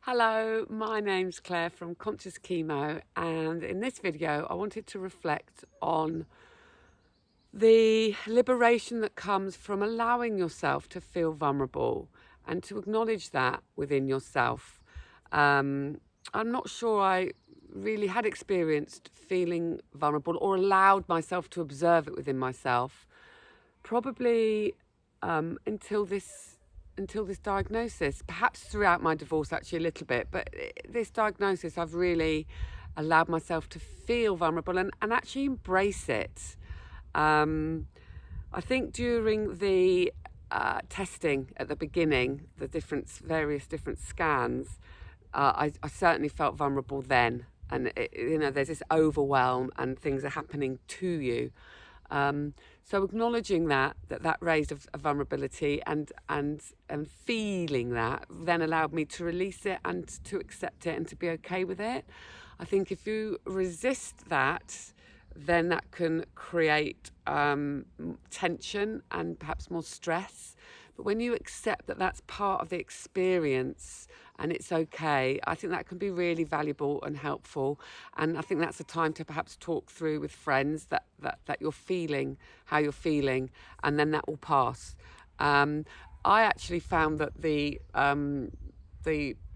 Hello, my name's Clare from Conscious Chemo, and in this video I wanted to reflect on the liberation that comes from allowing yourself to feel vulnerable and to acknowledge that within yourself. I'm not sure I really had experienced feeling vulnerable or allowed myself to observe it within myself, probably until this diagnosis, perhaps throughout my divorce actually a little bit, but this diagnosis I've really allowed myself to feel vulnerable and actually embrace it. I think during the testing at the beginning, the various different scans, I certainly felt vulnerable then. And there's this overwhelm and things are happening to you. So acknowledging that raised a vulnerability and feeling that then allowed me to release it and to accept it and to be okay with it. I think if you resist that, then that can create tension and perhaps more stress. But when you accept that that's part of the experience and it's okay, I think that can be really valuable and helpful. And I think that's a time to perhaps talk through with friends that you're feeling how you're feeling, and then that will pass. I actually found that the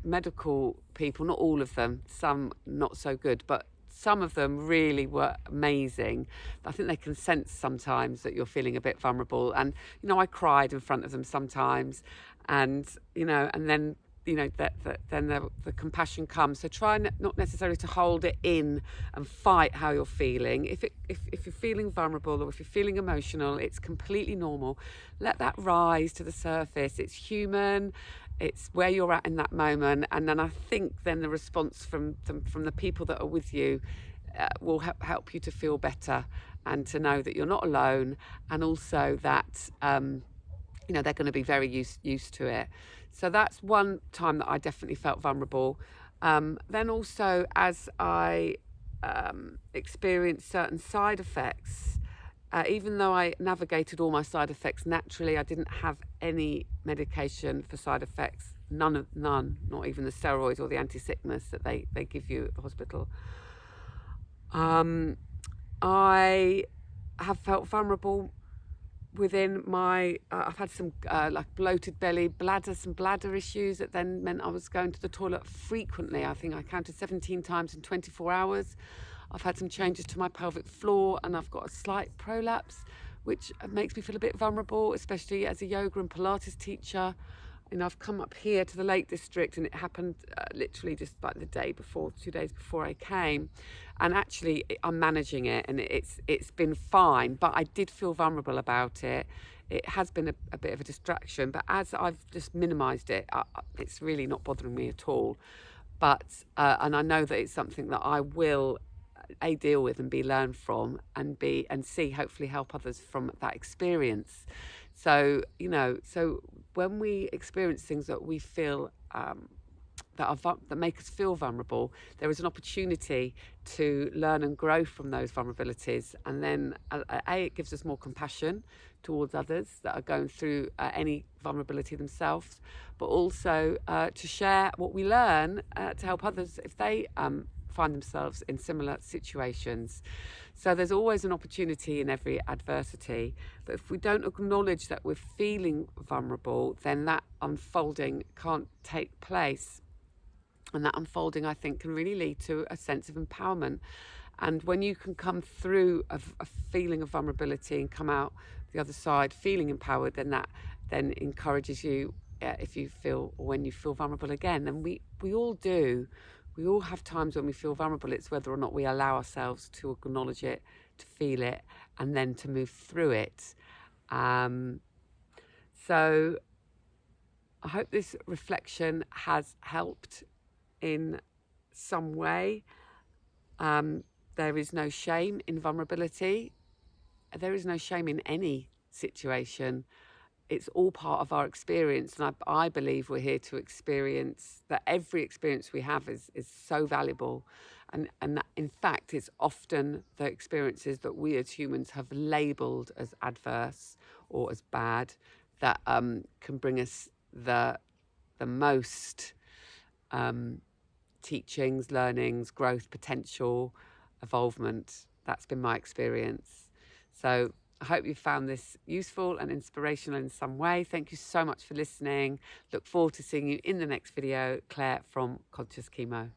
medical people, not all of them, some not so good, but some of them really were amazing. I think they can sense sometimes that you're feeling a bit vulnerable. And, I cried in front of them sometimes. And, and then, then the compassion comes. So try not necessarily to hold it in and fight how you're feeling. If you're feeling vulnerable or if you're feeling emotional, it's completely normal. Let that rise to the surface. It's human. It's where you're at in that moment, and then I think then the response from the people that are with you will help you to feel better and to know that you're not alone, and also that they're going to be very used to it. So that's one time that I definitely felt vulnerable. Then also as I experienced certain side effects. Even though I navigated all my side effects naturally, I didn't have any medication for side effects, none, not even the steroids or the anti-sickness that they give you at the hospital. I have felt vulnerable within my, I've had some like bloated belly, some bladder issues that then meant I was going to the toilet frequently. I think I counted 17 times in 24 hours. I've had some changes to my pelvic floor and I've got a slight prolapse, which makes me feel a bit vulnerable, especially as a yoga and Pilates teacher. I've come up here to the Lake District and it happened literally just like the day before, 2 days before I came. And actually I'm managing it and it's been fine, but I did feel vulnerable about it. It has been a bit of a distraction, but as I've just minimised it, it's really not bothering me at all. But, and I know that it's something that I will deal with and be learned from and see hopefully help others from that experience. So so when we experience things that we feel that make us feel vulnerable, there is an opportunity to learn and grow from those vulnerabilities, and then it gives us more compassion towards others that are going through any vulnerability themselves, but also to share what we learn to help others if they find themselves in similar situations. So there's always an opportunity in every adversity, but if we don't acknowledge that we're feeling vulnerable, then that unfolding can't take place. And that unfolding, I think, can really lead to a sense of empowerment. And when you can come through a feeling of vulnerability and come out the other side feeling empowered, then that then encourages you, if you feel, or when you feel vulnerable again. And we all do. We all have times when we feel vulnerable. It's whether or not we allow ourselves to acknowledge it, to feel it, and then to move through it. So I hope this reflection has helped in some way. There is no shame in vulnerability. There is no shame in any situation. It's all part of our experience, and I believe we're here to experience that. Every experience we have is so valuable, and that, in fact, it's often the experiences that we as humans have labelled as adverse or as bad that can bring us the most teachings, learnings, growth, potential, evolvement. That's been my experience. So I hope you found this useful and inspirational in some way. Thank you so much for listening. Look forward to seeing you in the next video. Claire from Conscious Chemo.